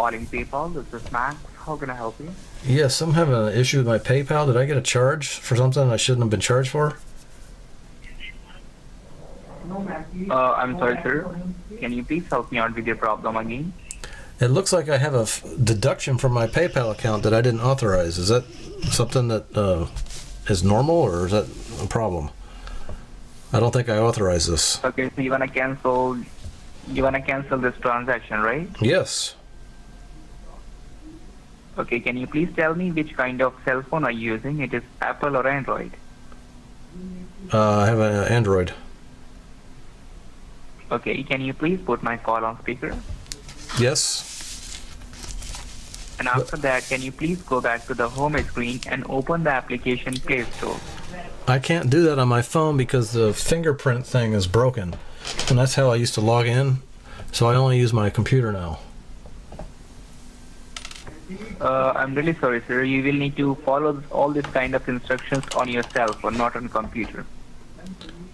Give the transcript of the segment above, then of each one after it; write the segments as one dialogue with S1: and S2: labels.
S1: calling PayPal. This is Max. How can I help you?
S2: Yes, I'm having an issue with my PayPal. Did I get a charge for something I shouldn't have been charged for?
S1: I'm sorry, sir. Can you please help me out with your problem again?
S2: It looks like I have a deduction from my PayPal account that I didn't authorize. Is that something that is normal, or is that a problem? I don't think I authorized this.
S1: Okay, so you wanna cancel this transaction, right?
S2: Yes.
S1: Okay, can you please tell me which kind of cell phone are you using? It is Apple or Android?
S2: I have an Android.
S1: Okay, can you please put my call on speaker?
S2: Yes.
S1: And after that, can you please go back to the home screen and open the application Play Store?
S2: I can't do that on my phone because the fingerprint thing is broken. And that's how I used to log in. So I only use my computer now.
S1: I'm really sorry, sir. You will need to follow all these kind of instructions on your cell phone, not on computer.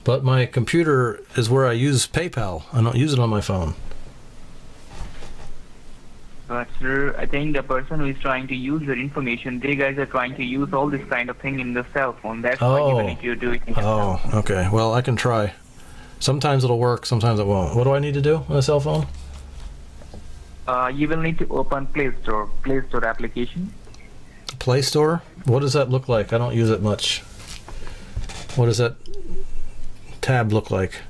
S2: But my computer is where I use PayPal. I don't use it on my phone.
S1: But sir, I think the person who is trying to use your information, they guys are trying to use all this kind of thing in the cell phone. That's why you will need to do it in your cell phone.
S2: Okay. Well, I can try. Sometimes it'll work, sometimes it won't. What do I need to do on a cell phone?
S1: You will need to open Play Store application.
S2: Play Store? What does that look like? I don't use it much. What does that tab look like?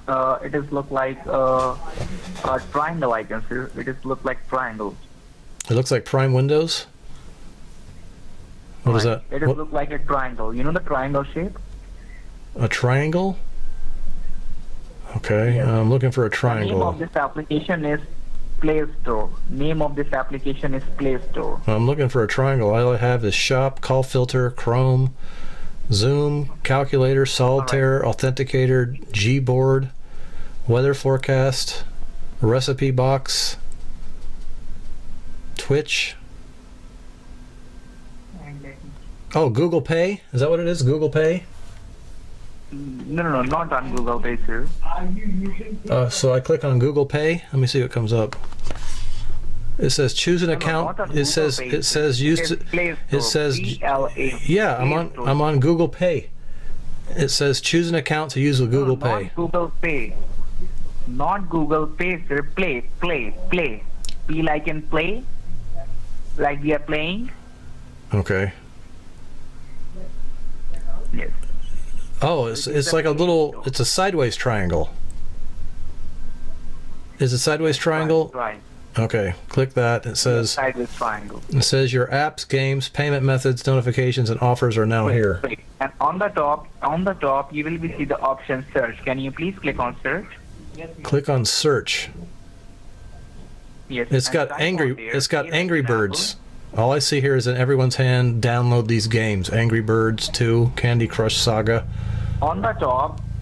S1: It is look like a triangle icon, sir. It is look like triangle.
S2: It looks like Prime Windows? What is that?
S1: It is look like a triangle. You know the triangle shape?
S2: A triangle? Okay,
S1: Yes.
S2: I'm looking for a
S1: The name
S2: triangle.
S1: of this application is Play Store. Name of this application is Play Store.
S2: I'm looking for a triangle. All I have is Shop, Call Filter, Chrome, Zoom, Calculator, Solitaire, Authenticator, Gboard, Weather Forecast, Recipe Box, Twitch. Oh, Google Pay? Is that what it is? Google Pay?
S1: No, not on Google Pay, sir.
S2: So I click on Google Pay. Let me see what comes up. It says choose an account.
S1: not on
S2: It says
S1: Google Pay,
S2: it says use.
S1: It is Play Store,
S2: It says
S1: PLA.
S2: yeah.
S1: Play Store.
S2: I'm on Google Pay. It says choose an account to use with Google
S1: No,
S2: Pay.
S1: Not Google Pay. Not Google Pay, sir. Play. P like in play. Like we are playing.
S2: Okay.
S1: Yes.
S2: Oh, it's like a little. It's a sideways triangle. Is it sideways triangle?
S1: Right.
S2: Okay. Click that. It says
S1: Sideways triangle.
S2: your apps, games, payment methods, notifications, and offers are now here.
S1: Wait. And on the top, you will see the option search. Can you please click on search?
S2: Click on search.
S1: Yes.
S2: It's
S1: and
S2: got
S1: type
S2: angry.
S1: on there,
S2: It's got
S1: A
S2: Angry
S1: like an
S2: Birds. All I see here is in everyone's hand. Download these games: Angry Birds 2, Candy Crush Saga.
S1: apple.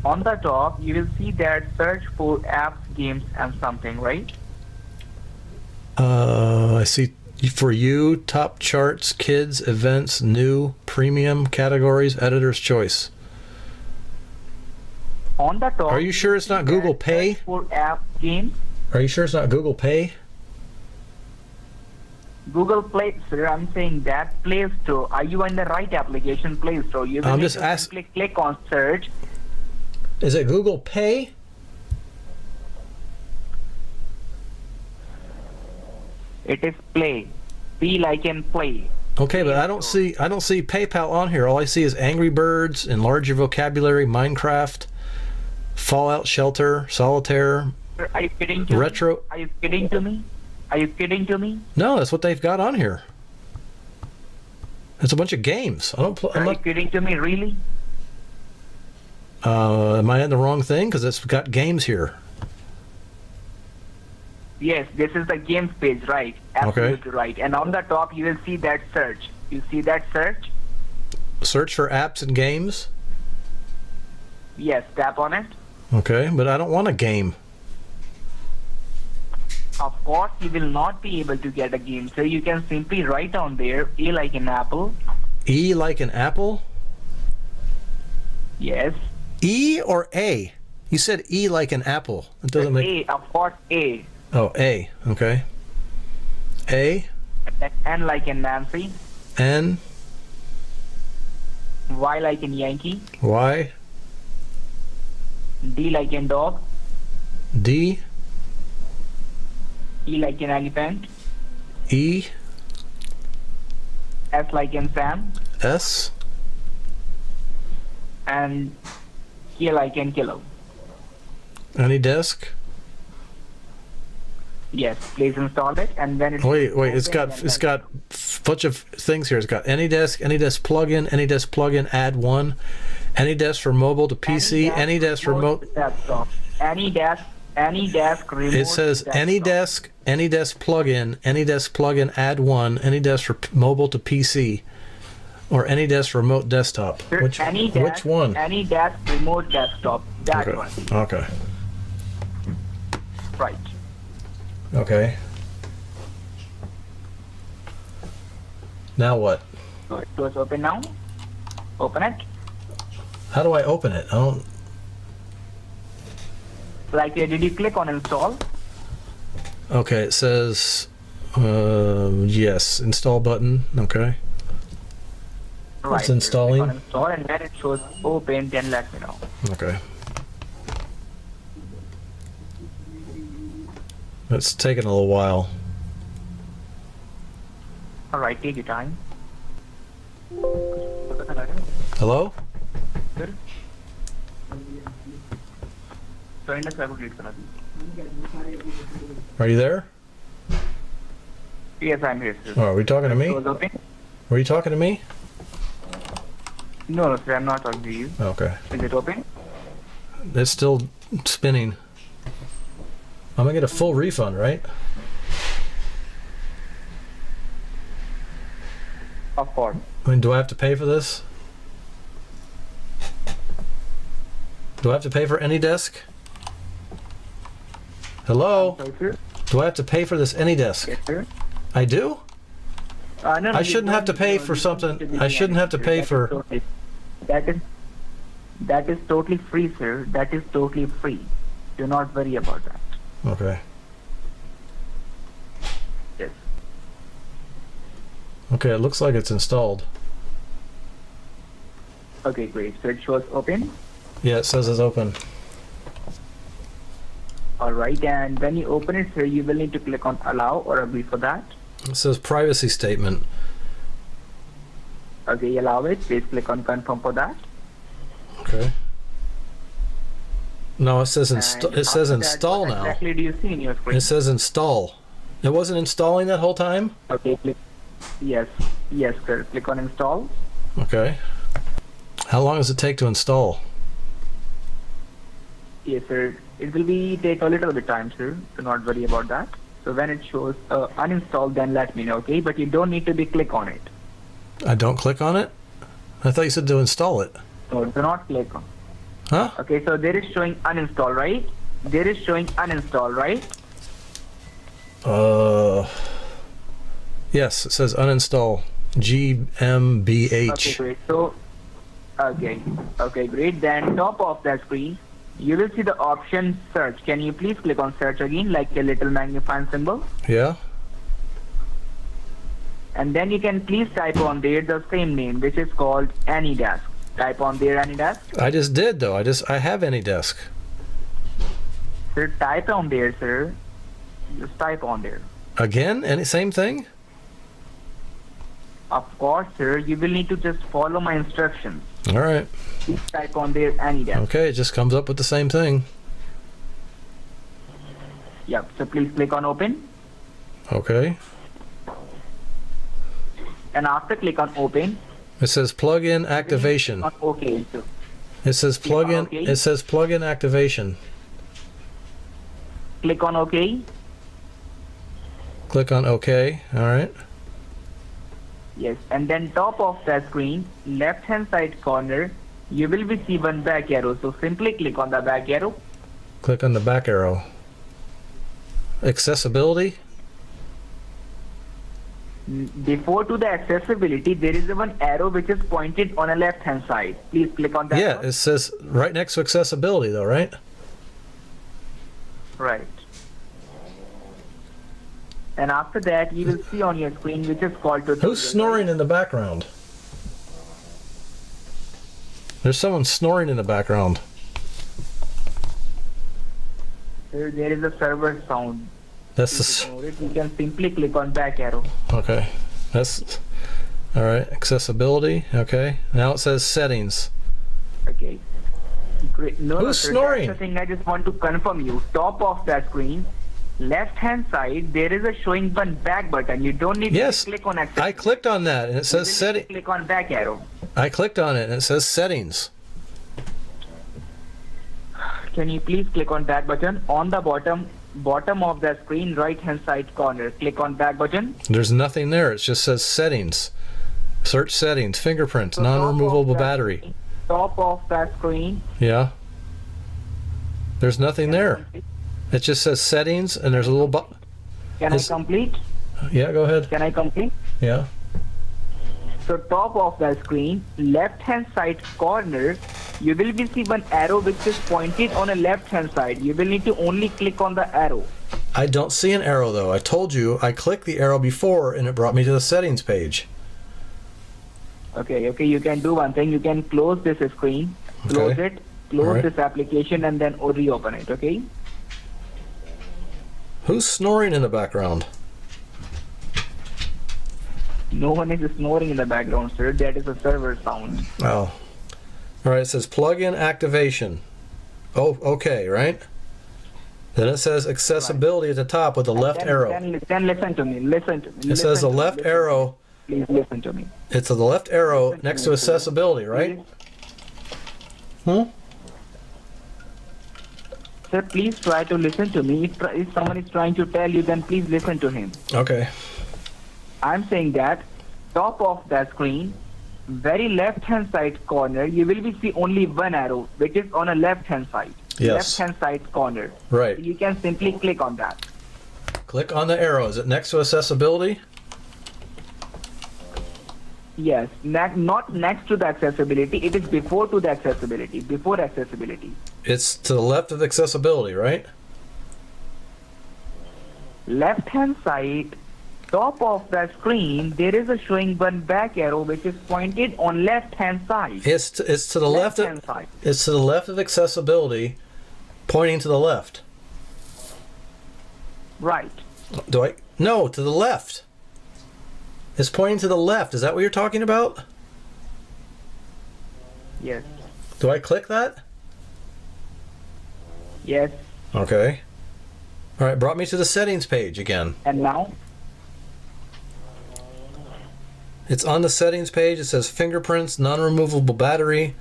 S1: On the top, you will see that search for apps, games, and something, right?
S2: I see for you top charts, kids, events, new, premium categories, editor's choice.
S1: On the top.
S2: Are you sure it's not
S1: see
S2: Google
S1: that
S2: Pay?
S1: search for apps, games.
S2: Are you sure it's not Google Pay?
S1: Google Play, sir. I'm saying that Play Store. Are you in the right application, Play Store? You will
S2: I'm
S1: need
S2: just
S1: to simply click on search.
S2: Is it Google Pay?
S1: It is Play. P like in play.
S2: Okay, but I don't see PayPal on here. All I see is Angry Birds, Enlarge Your Vocabulary, Minecraft, Fallout Shelter, Solitaire,
S1: Sir, are you kidding to
S2: Retro.
S1: me? Are you kidding to me? Are you kidding to me?
S2: No, that's what they've got on here. It's a bunch of games. I don't.
S1: Are you kidding to me? Really?
S2: Am I in the wrong thing? Because it's got games here.
S1: Yes, this is the games page, right? Absolutely right. And on the top, you will see that search. You see that search?
S2: Search for apps and games.
S1: Yes, tap on it.
S2: Okay, but I don't want a game.
S1: Of course, you will not be able to get a game. So you can simply write on there, A like an apple.
S2: E like an apple?
S1: Yes.
S2: E or A? You said E like an apple. It doesn't make.
S1: A, of course, A.
S2: Oh, A. Okay. A.
S1: N like in Nancy.
S2: N.
S1: Y like in Yankee.
S2: Y.
S1: D like in dog.
S2: D.
S1: E like in elephant.
S2: E.
S1: S like in Sam.
S2: S.
S1: And K like in kilo.
S2: Any desk?
S1: Yes, please install it, and then
S2: Wait. It's got a bunch of things here. It's got AnyDesk plugin, AnyDesk plugin, add one, AnyDesk for mobile to PC, AnyDesk remote
S1: desktop. AnyDesk remote.
S2: It says
S1: desktop.
S2: AnyDesk plugin, add one, AnyDesk for mobile to PC, or AnyDesk remote desktop.
S1: Sir,
S2: Which one?
S1: AnyDesk remote desktop. That
S2: Okay.
S1: one.
S2: Okay.
S1: Right.
S2: Okay. Now what?
S1: So it was open now. Open it.
S2: How do I open it? I don't.
S1: Like, did you click on install?
S2: Okay, it says yes, install button. Okay.
S1: Right.
S2: It's installing.
S1: Click on install, and when it shows open, then let me know.
S2: Okay. It's taking a little while.
S1: All right, take your time.
S2: Hello?
S1: Sir? So index को delete करा दी.
S2: Are you there?
S1: Yes, I'm here, sir.
S2: Oh, are we talking to me?
S1: It was open?
S2: Were you talking to me?
S1: No, sir, I'm not talking to you.
S2: Okay.
S1: Is it open?
S2: It's still spinning. I'm gonna get a full refund, right?
S1: Of course.
S2: I mean, do I have to pay for this? Do I have to pay for AnyDesk? Hello?
S1: Sorry, sir.
S2: Do I have to pay for this AnyDesk?
S1: Yes, sir.
S2: I do?
S1: No,
S2: I shouldn't have to pay for something. I shouldn't have to pay for.
S1: That is totally free, sir. That is totally free. Do not worry about that.
S2: Okay.
S1: Yes.
S2: Okay, it looks like it's installed.
S1: Okay, great. So it shows open.
S2: Yeah, it says it's open.
S1: All right, and when you open it, sir, you will need to click on allow or agree for that.
S2: It says privacy statement.
S1: Okay, allow it. Please click on confirm for that.
S2: Okay. No, it says
S1: And
S2: it says
S1: after that,
S2: install
S1: what
S2: now.
S1: exactly do you see in your screen?
S2: It says install. It wasn't installing that whole time?
S1: Okay, click. Yes, yes, sir. Click on install.
S2: Okay. How long does it take to install?
S1: Yes, sir. It will be take a little bit time, sir. Do not worry about that. So when it shows uninstall, then let me know, okay? But you don't need to be click on it.
S2: I don't click on it? I thought you said to install it.
S1: So do not click on.
S2: Huh?
S1: Okay, so there is showing uninstall, right? There is showing uninstall, right?
S2: Yes, it says uninstall. GmbH.
S1: Okay, great. So, okay, great. Then top of that screen, you will see the option search. Can you please click on search again, like a little magnifying symbol?
S2: Yeah?
S1: And then you can please type on there the same name, which is called AnyDesk. Type on there AnyDesk.
S2: I just did though. I have AnyDesk.
S1: Sir, type on there, sir. Just type on there.
S2: Again? Any same thing?
S1: Of course, sir. You will need to just follow my instructions.
S2: All right.
S1: Please type on there AnyDesk.
S2: Okay, it just comes up with the same thing.
S1: Yep. So please click on open.
S2: Okay.
S1: And after click on open.
S2: It says plugin activation.
S1: On OK. So
S2: It says plugin.
S1: OK.
S2: It says plugin activation.
S1: Click on OK.
S2: Click on OK. All right.
S1: Yes. And then top of that screen, left hand side corner, you will see one back arrow. So simply click on the back arrow.
S2: Click on the back arrow. Accessibility.
S1: Before to the accessibility, there is one arrow which is pointed on the left hand side. Please click on that.
S2: Yeah,
S1: one.
S2: it says right next to accessibility though, right?
S1: Right. And after that, you will see on your screen which is called tutorial.
S2: Who's snoring in the background? There's someone snoring in the background.
S1: There is a server sound.
S2: That's
S1: Please ignore it. You can simply click on back arrow.
S2: okay. That's all right. Accessibility. Okay. Now it says settings.
S1: Okay. Great. No,
S2: Who's
S1: sir,
S2: snoring?
S1: That's the thing I just want to confirm you. Top of that screen, left hand side, there is a showing one back button. You don't need
S2: Yes.
S1: to click on access.
S2: I clicked on that and it says setting.
S1: Click on back arrow.
S2: I clicked on it and it says settings.
S1: Can you please click on back button on the bottom of the screen, right hand side corner? Click on back button.
S2: There's nothing there. It just says settings. Search settings. Fingerprints.
S1: So top
S2: Non-removable
S1: of that
S2: battery.
S1: screen- Top of that screen.
S2: Yeah. There's nothing there. It just says settings and there's a little button.
S1: Can I complete?
S2: Yeah, go ahead.
S1: Can I complete?
S2: Yeah.
S1: So top of the screen, left hand side corner, you will be see one arrow which is pointed on a left hand side. You will need to only click on the arrow.
S2: I don't see an arrow though. I told you I clicked the arrow before and it brought me to the settings page.
S1: Okay, you can do one thing. You can close this screen, close
S2: Okay.
S1: it, close
S2: Alright.
S1: this application, and then reopen it, okay?
S2: Who's snoring in the background?
S1: No one is snoring in the background, sir. That is a server sound.
S2: Oh. All right, it says plug-in activation. Oh, okay, right? Then it says accessibility at the top with the left arrow.
S1: Then listen to me. Listen to me.
S2: It says the left arrow.
S1: Please listen to me.
S2: It's the left arrow next to accessibility, right?
S1: Sir, please try to listen to me. If someone is trying to tell you, then please listen to him.
S2: Okay.
S1: I'm saying that top of the screen, very left hand side corner, you will be see only one arrow, which is on a left hand side.
S2: Yes.
S1: Left hand side corner.
S2: Right.
S1: You can simply click on that.
S2: Click on the arrow. Is it next to accessibility?
S1: Yes. Not next to the accessibility. It is before to the accessibility. Before accessibility.
S2: It's to the left of accessibility, right?
S1: Left hand side, top of the screen, there is a showing one back arrow which is pointed on left hand side.
S2: It's to the left
S1: hand
S2: of
S1: side.
S2: it's to the left of accessibility, pointing to the left.
S1: Right.
S2: Do I? No, to the left. It's pointing to the left. Is that what you're talking about?
S1: Yes.
S2: Do I click that?
S1: Yes.
S2: Okay. All right, brought me to the settings page again.
S1: And now?
S2: It's on the settings page. It says fingerprints, non-removable battery,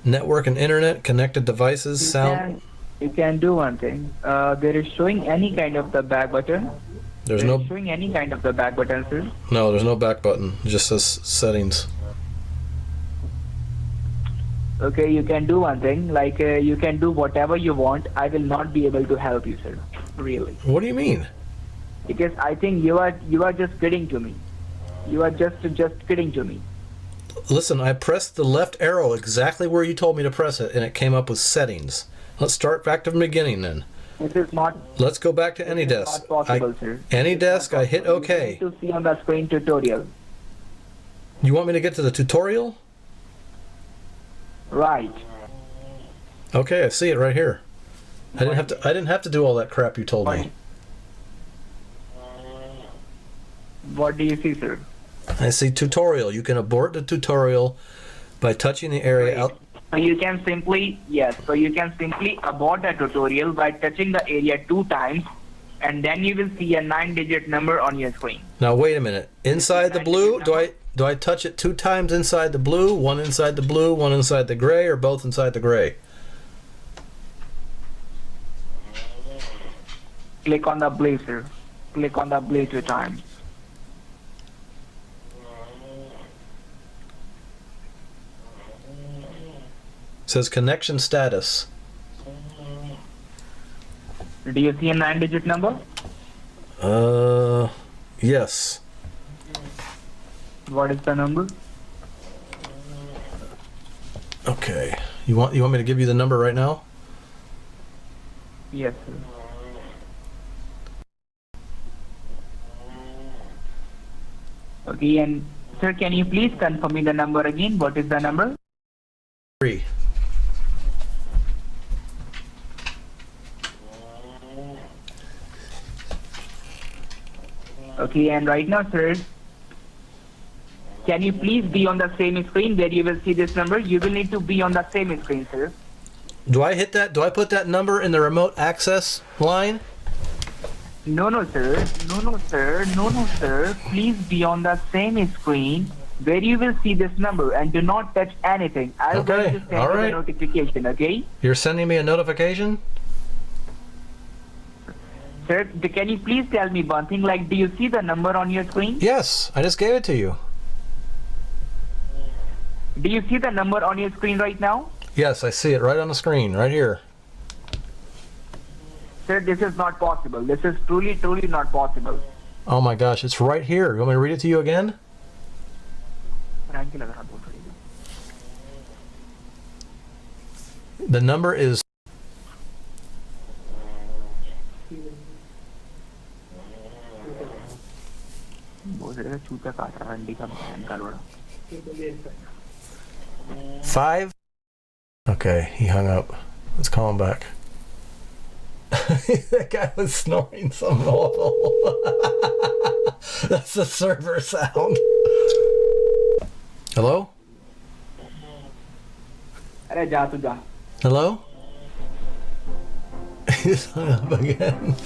S2: network and internet, connected devices, sound.
S1: You can do one thing. There is showing any kind of the back button.
S2: There's
S1: There is
S2: no
S1: showing any kind of the back button, sir.
S2: no, there's no back button. It just says settings.
S1: Okay, you can do one thing. Like you can do whatever you want. I will not be able to help you, sir. Really,
S2: What do you mean?
S1: because I think you are just kidding to me. You are just kidding to me.
S2: Listen, I pressed the left arrow exactly where you told me to press it, and it came up with settings. Let's start back to the beginning then.
S1: This is not.
S2: Let's go back to any desk.
S1: Not possible, sir.
S2: Any
S1: This is
S2: desk,
S1: not
S2: I hit
S1: possible.
S2: OK.
S1: You need to see on the screen tutorial.
S2: You want me to get to the tutorial?
S1: Right.
S2: Okay, I see it right here. I didn't have to do all that crap you told me.
S1: What do you see, sir?
S2: I see tutorial. You can abort the tutorial by touching the area out.
S1: So you can simply abort the tutorial by touching the area 2 times, and then you will see a 9-digit number on your screen.
S2: Now wait a minute. Inside the blue, do I touch it 2 times inside the blue, one inside the blue, one inside the gray, or both inside the gray?
S1: Click on the blue, sir. Click on the blue 2 times.
S2: It says connection status.
S1: Do you see a 9-digit number?
S2: Yes.
S1: What is the number?
S2: Okay. You want me to give you the number right now?
S1: Yes, sir. Okay, and sir, can you please confirm me the number again? What is the number?
S2: 3.
S1: Okay, and right now, sir, can you please be on the same screen where you will see this number? You will need to be on the same screen, sir.
S2: Do I hit that? Do I put that number in the remote access line?
S1: No, sir. No, sir. Please be on the same screen where you will see this number and do not touch anything. I'll
S2: Okay,
S1: going to send
S2: all
S1: you
S2: right.
S1: the notification, okay?
S2: You're sending me a notification?
S1: Sir, can you please tell me one thing? Like, do you see the number on your screen?
S2: Yes, I just gave it to you.
S1: Do you see the number on your screen right now?
S2: Yes, I see it right on the screen, right here.
S1: Sir, this is not possible. This is truly not possible.
S2: Oh my gosh, it's right here. You want me to read it to you again? The number is five. Okay, he hung up. Let's call him back. That guy was snoring something awful. That's the server sound. Hello? Hello? He's hung up again.